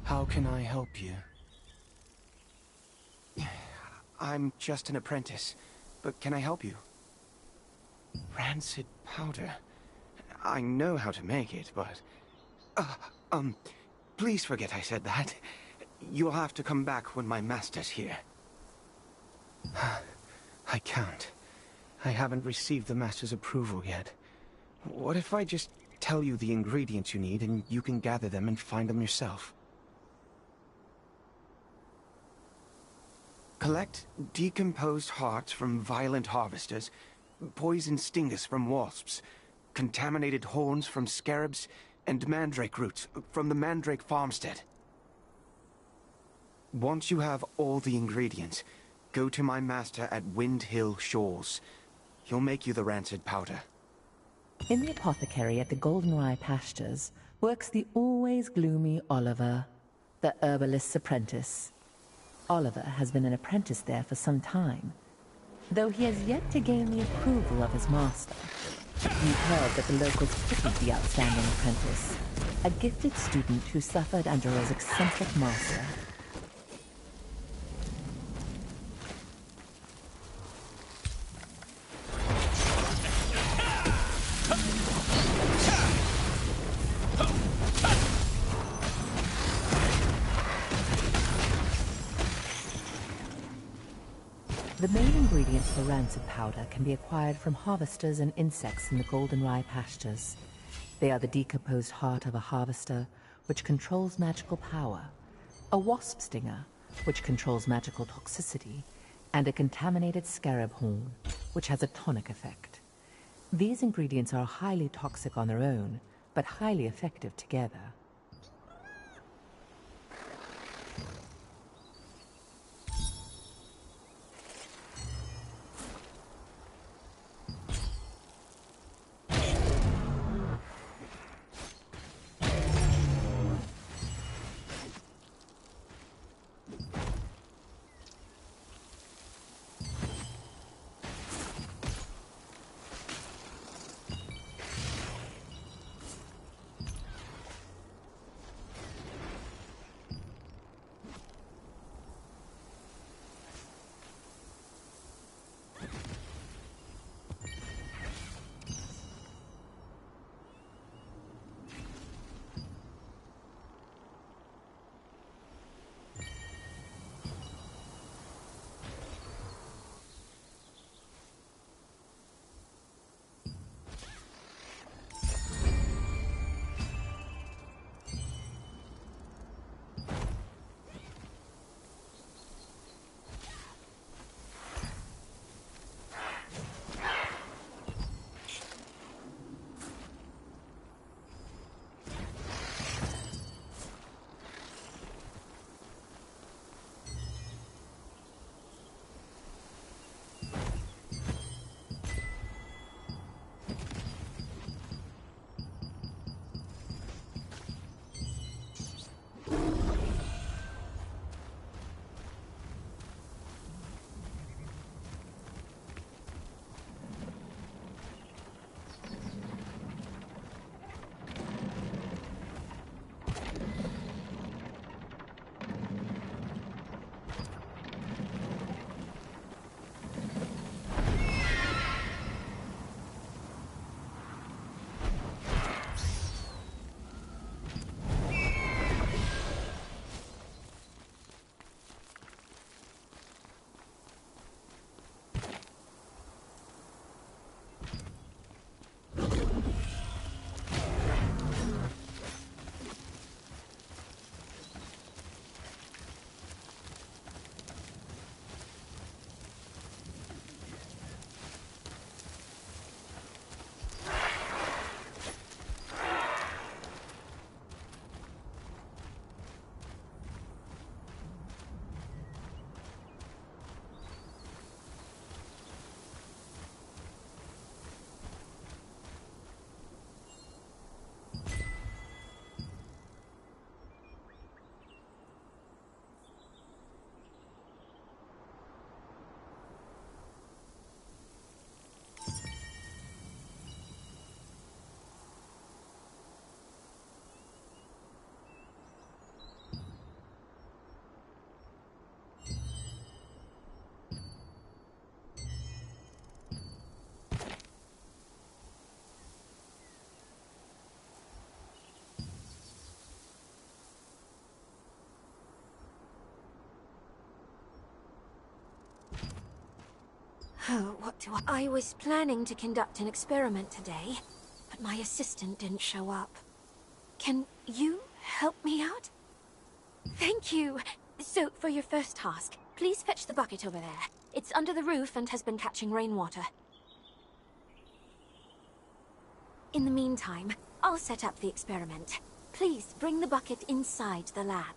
How can I help you? I'm just an apprentice, but can I help you? Rancid powder. I know how to make it, but... please forget I said that. You'll have to come back when my master's here. I can't. I haven't received the master's approval yet. What if I just tell you the ingredients you need and you can gather them and find them yourself? Collect decomposed hearts from violent harvesters, poison stingus from wasps, contaminated horns from scarabs, and mandrake roots from the mandrake farmstead. Once you have all the ingredients, go to my master at Windhill Shores. He'll make you the rancid powder. In the apothecary at the Goldenrye Pastures works the always gloomy Oliver, the herbalist's apprentice. Oliver has been an apprentice there for some time, though he has yet to gain the approval of his master. You've heard that the locals pitied the outstanding apprentice, a gifted student who suffered under his eccentric master. The main ingredients for rancid powder can be acquired from harvesters and insects in the Goldenrye Pastures. They are the decomposed heart of a harvester, which controls magical power, a wasp stinger, which controls magical toxicity, and a contaminated scarab horn, which has a tonic effect. These ingredients are highly toxic on their own, but highly effective together. Oh, what do I was planning to conduct an experiment today, but my assistant didn't show up. Can you help me out? Thank you! So, for your first task, please fetch the bucket over there. It's under the roof and has been catching rainwater. In the meantime, I'll set up the experiment. Please bring the bucket inside the lab.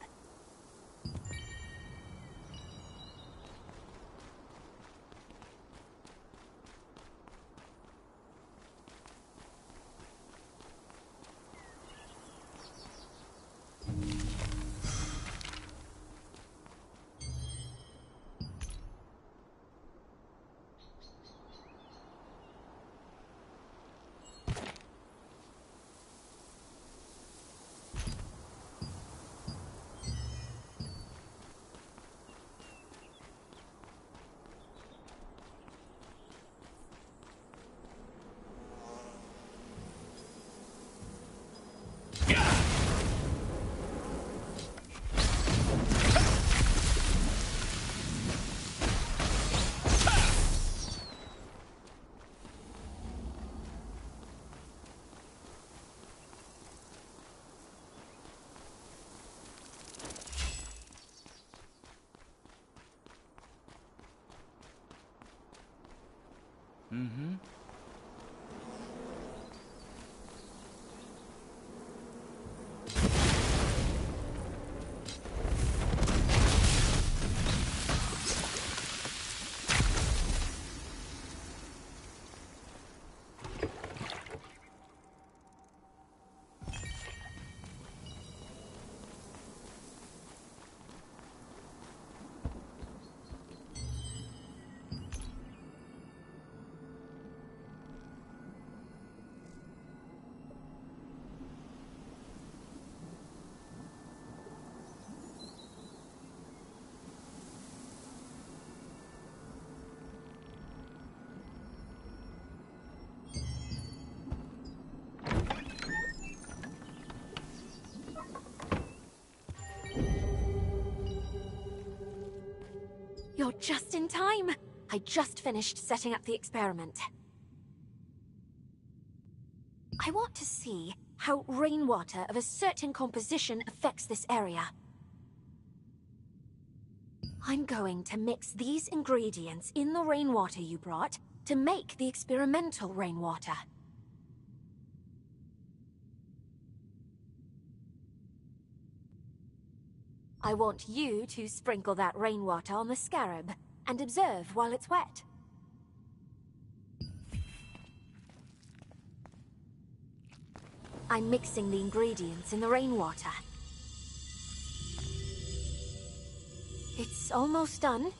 Mm-hmm. You're just in time! I just finished setting up the experiment. I want to see how rainwater of a certain composition affects this area. I'm going to mix these ingredients in the rainwater you brought to make the experimental rainwater. I want you to sprinkle that rainwater on the scarab and observe while it's wet. I'm mixing the ingredients in the rainwater. It's almost done.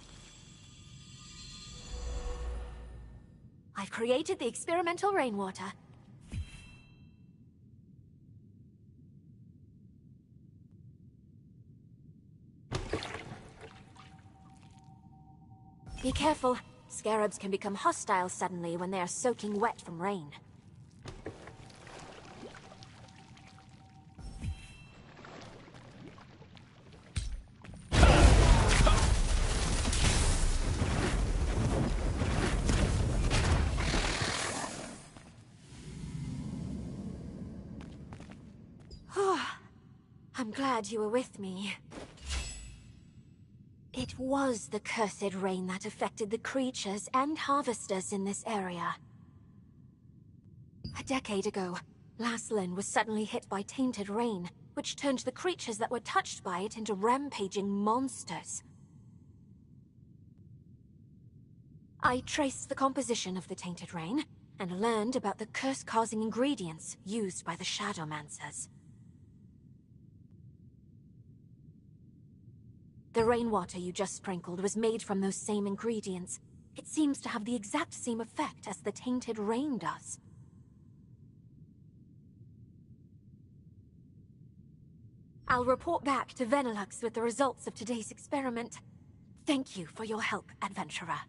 I've created the experimental rainwater. Be careful. Scarabs can become hostile suddenly when they are soaking wet from rain. I'm glad you were with me. It was the cursed rain that affected the creatures and harvesters in this area. A decade ago, Laslin was suddenly hit by tainted rain, which turned the creatures that were touched by it into rampaging monsters. I traced the composition of the tainted rain, and learned about the curse-causing ingredients used by the Shadowmancers. The rainwater you just sprinkled was made from those same ingredients. It seems to have the exact same effect as the tainted rain does. I'll report back to Venilux with the results of today's experiment. Thank you for your help, adventurer.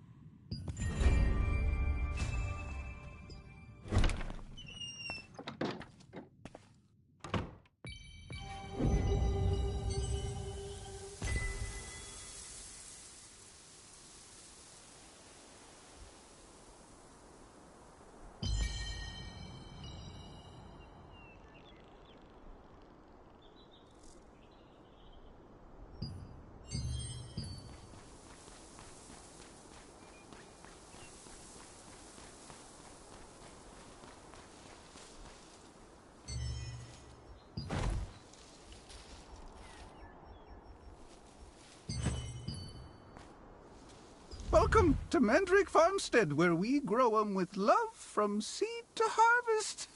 Welcome to Mandrake Farmstead, where we grow 'em with love from seed to harvest.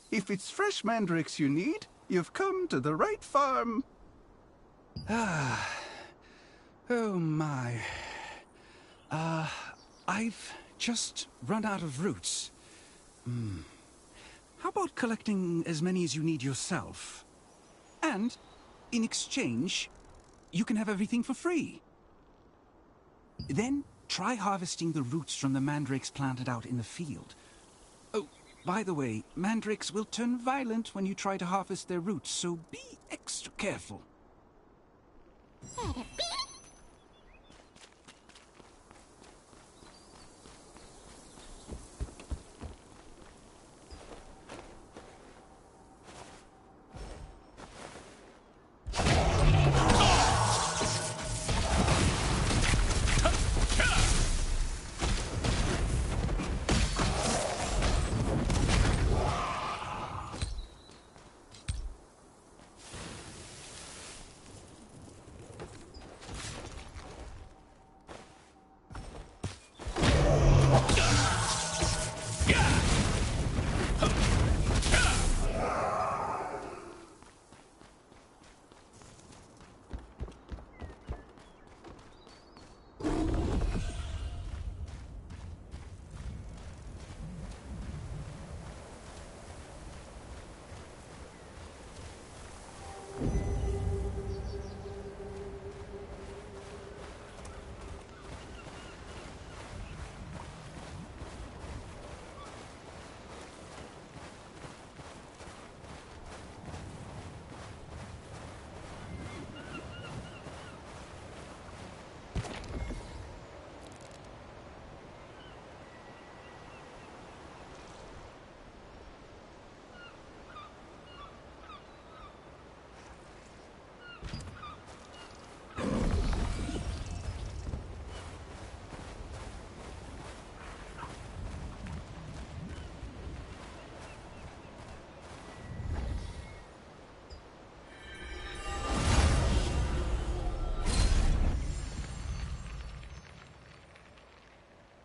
If it's fresh mandrakes you need, you've come to the right farm. Oh my. I've just run out of roots. How about collecting as many as you need yourself? And, in exchange, you can have everything for free. Then, try harvesting the roots from the mandrakes planted out in the field. Oh, by the way, mandrakes will turn violent when you try to harvest their roots, so be extra careful.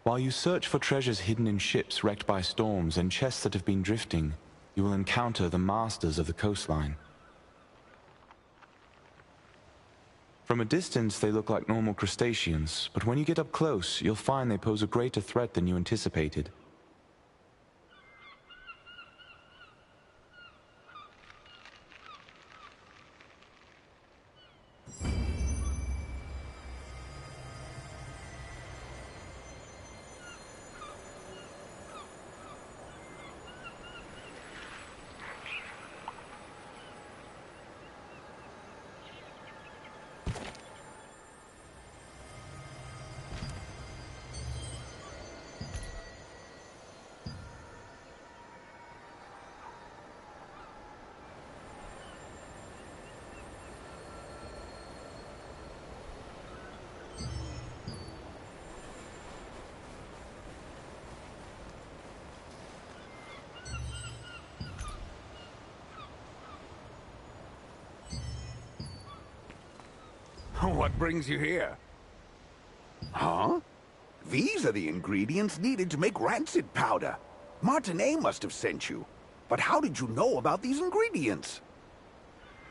While you search for treasures hidden in ships wrecked by storms and chests that have been drifting, you will encounter the masters of the coastline. From a distance, they look like normal crustaceans, but when you get up close, you'll find they pose a greater threat than you anticipated. What brings you here? Huh? These are the ingredients needed to make rancid powder. Martinet must have sent you. But how did you know about these ingredients?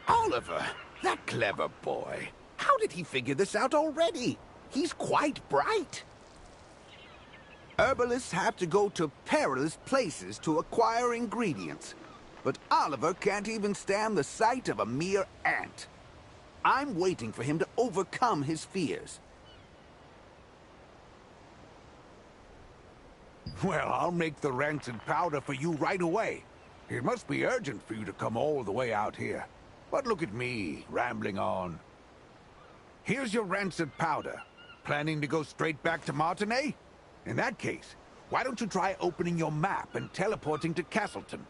Oliver, that clever boy. How did he figure this out already? He's quite bright. Herbalists have to go to perilous places to acquire ingredients. But Oliver can't even stand the sight of a mere ant. I'm waiting for him to overcome his fears. Well, I'll make the rancid powder for you right away. It must be urgent for you to come all the way out here. But look at me, rambling on. Here's your rancid powder. Planning to go straight back to Martinet? In that case, why don't you try opening your map and teleporting to Castleton?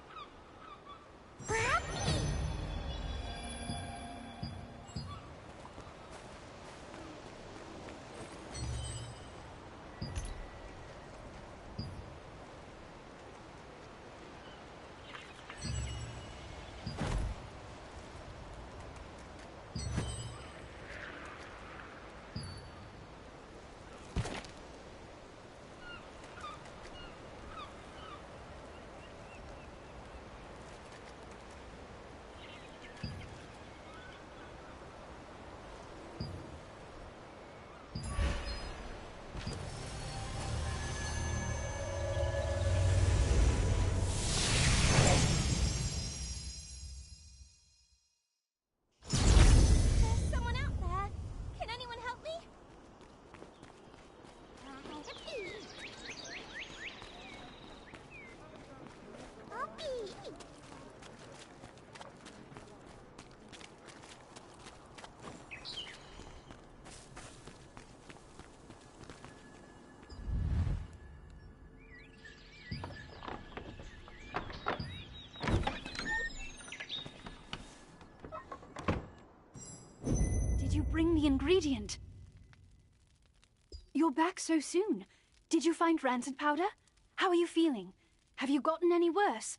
bring the ingredient. You're back so soon. Did you find rancid powder? How are you feeling? Have you gotten any worse?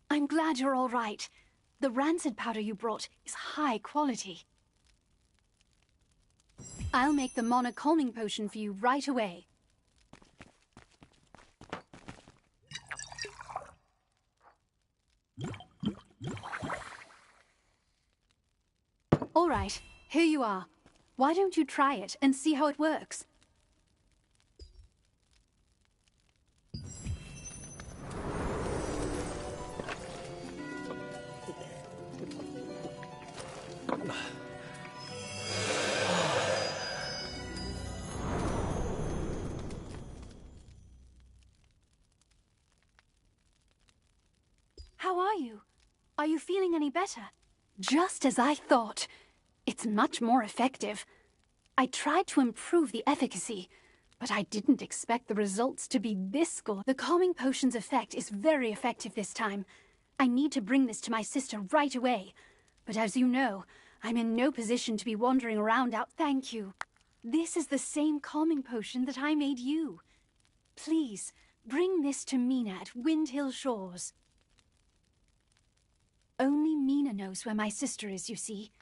I'm glad you're all right. The rancid powder you brought is high quality. I'll make the Mana calming potion for you right away. All right, here you are. Why don't you try it and see how it works? How are you? Are you feeling any better? Just as I thought. It's much more effective. I tried to improve the efficacy, but I didn't expect the results to be this good. The calming potion's effect is very effective this time. I need to bring this to my sister right away. But as you know, I'm in no position to be wandering around out. Thank you. This is the same calming potion that I made you. Please, bring this to Mina at Windhill Shores. Only Mina knows where my sister is, you see.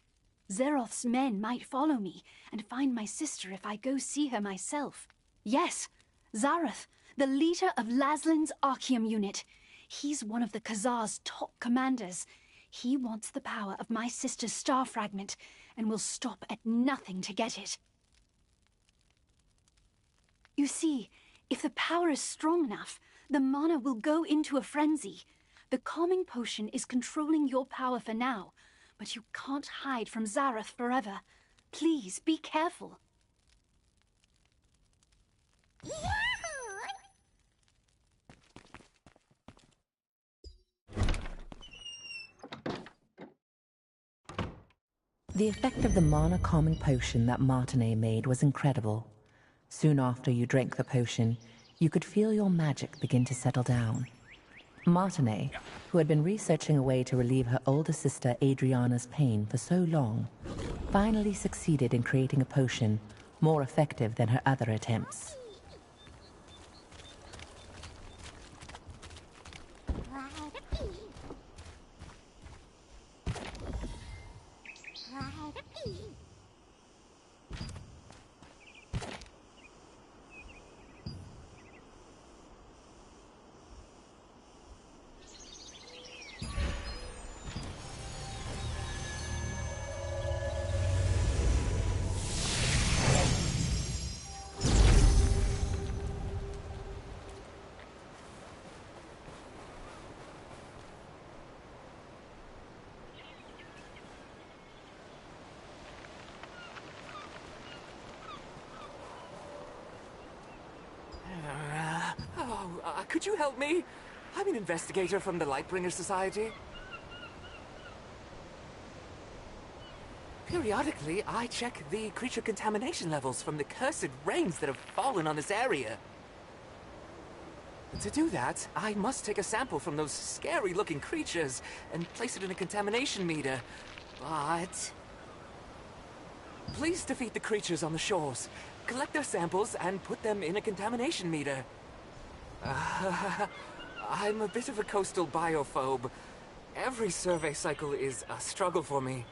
Zeroth's men might follow me and find my sister if I go see her myself. Yes, Zarath, the leader of Laslin's Archeum unit. He's one of the Khazar's top commanders. He wants the power of my sister's star fragment and will stop at nothing to get it. You see, if the power is strong enough, the mana will go into a frenzy. The calming potion is controlling your power for now, but you can't hide from Zarath forever. Please, be careful. The effect of the mana calming potion that Martinet made was incredible. Soon after you drank the potion, you could feel your magic begin to settle down. Martinet, who had been researching a way to relieve her older sister Adriana's pain for so long, finally succeeded in creating a potion more effective than her other attempts. Could you help me? I'm an investigator from the Lightbringer Society. Periodically, I check the creature contamination levels from the cursed rains that have fallen on this area. To do that, I must take a sample from those scary-looking creatures and place it in a contamination meter. But please defeat the creatures on the shores. Collect their samples and put them in a contamination meter. I'm a bit of a coastal biophobe. Every survey cycle is a struggle for me.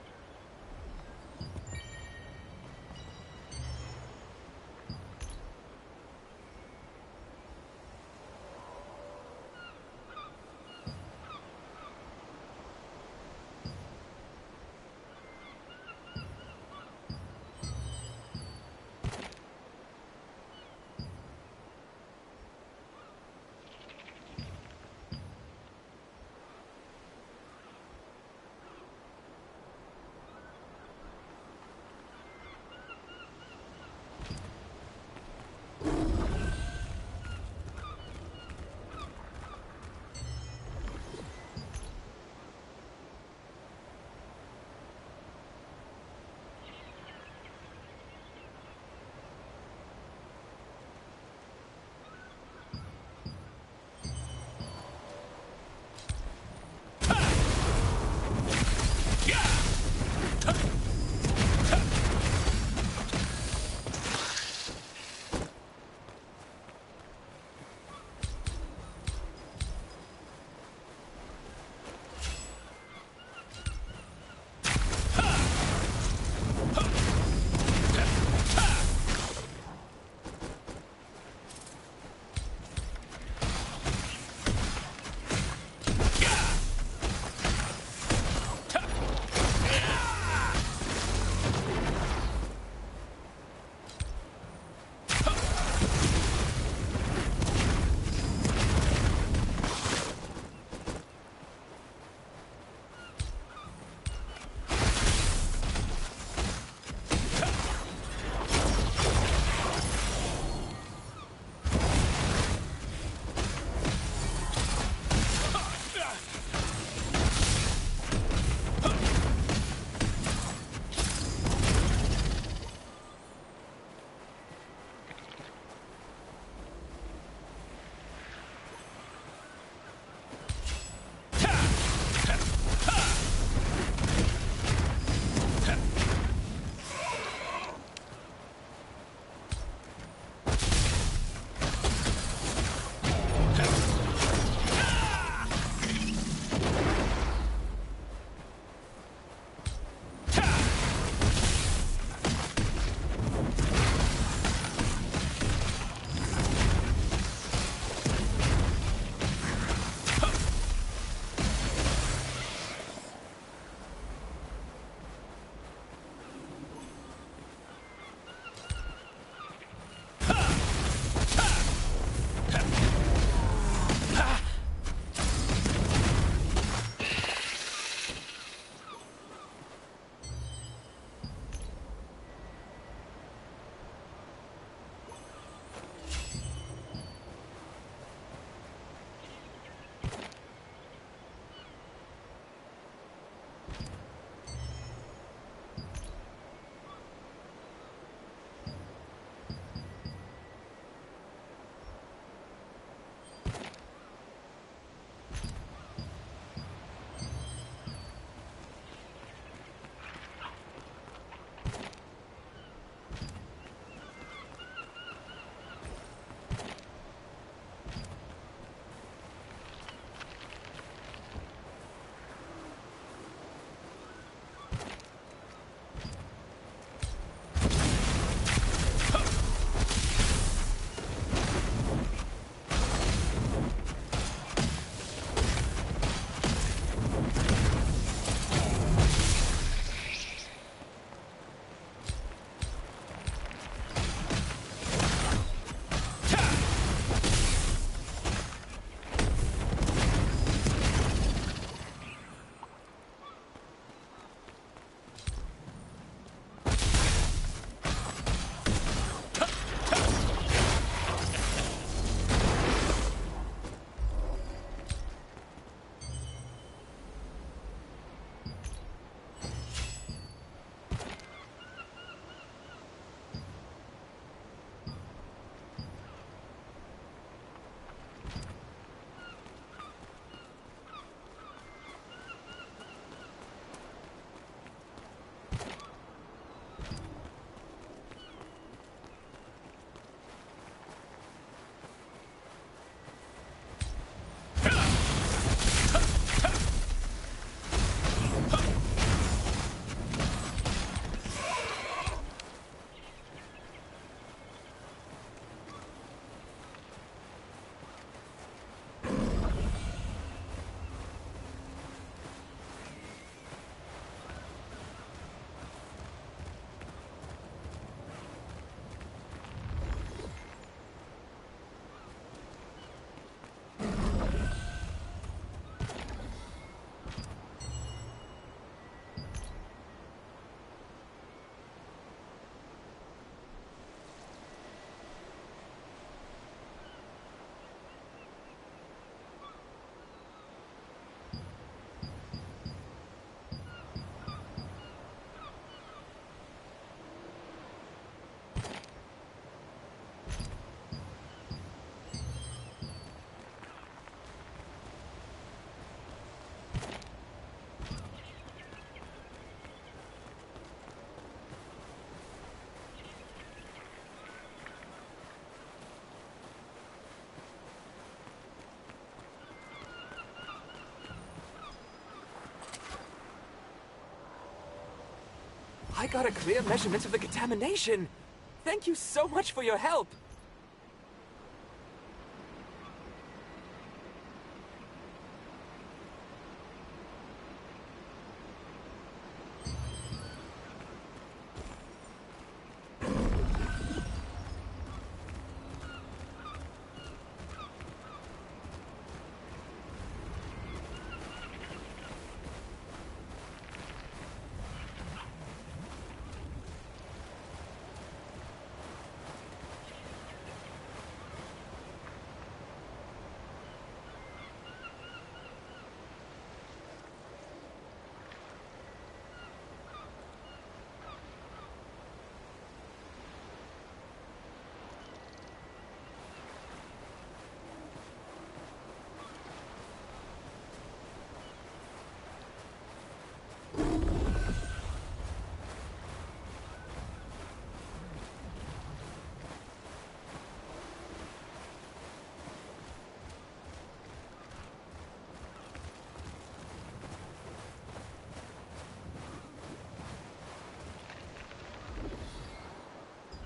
I got a clear measurement of the contamination. Thank you so much for your help.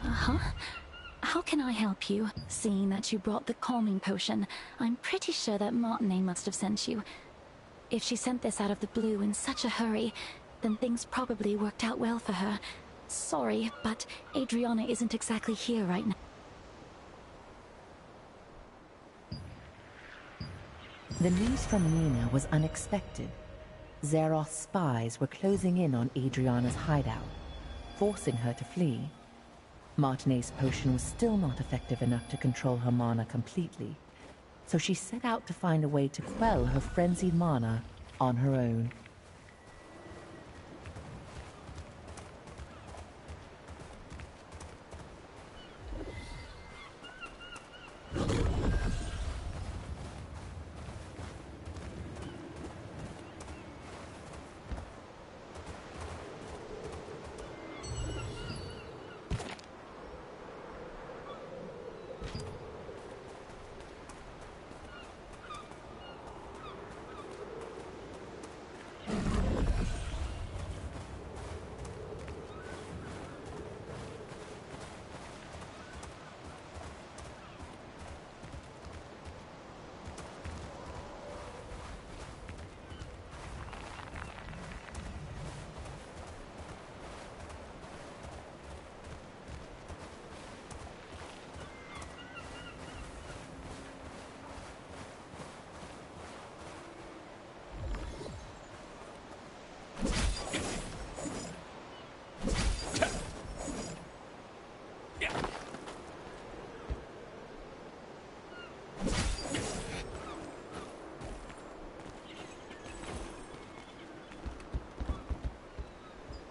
Uh-huh. How can I help you? Seeing that you brought the calming potion, I'm pretty sure that Martinet must have sent you. If she sent this out of the blue in such a hurry, then things probably worked out well for her. Sorry, but Adriana isn't exactly here right now. The news from Nina was unexpected. Zeroth's spies were closing in on Adriana's hideout, forcing her to flee. Martinet's potion was still not effective enough to control her mana completely, so she set out to find a way to quell her frenzied mana on her own.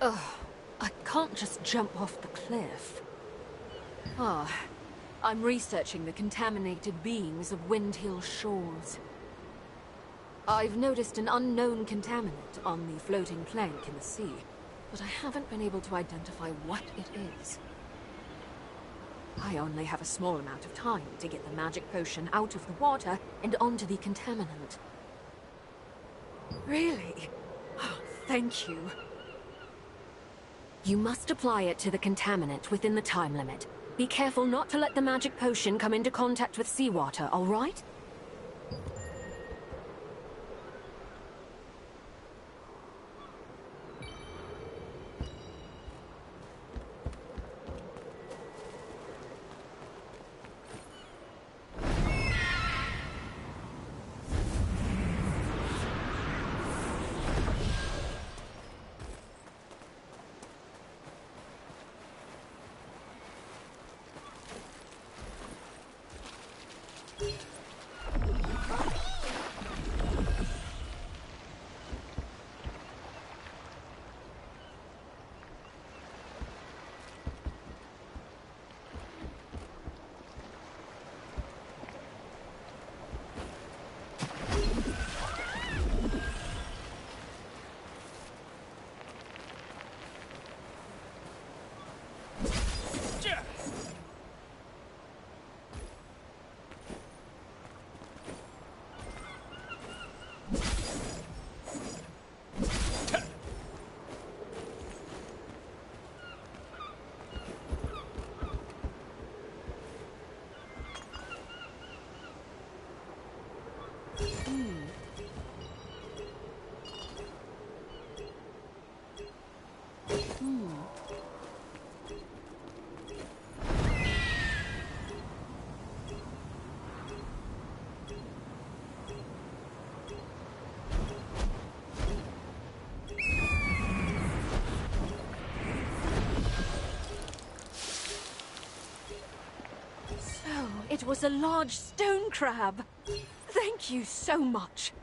Ugh, I can't just jump off the cliff. I'm researching the contaminated beings of Windhill Shores. I've noticed an unknown contaminant on the floating plank in the sea, but I haven't been able to identify what it is. I only have a small amount of time to get the magic potion out of the water and onto the contaminant. Really? Oh, thank you. You must apply it to the contaminant within the time limit. Be careful not to let the magic potion come into contact with seawater, all right? That was a large stone crab. Thank you so much.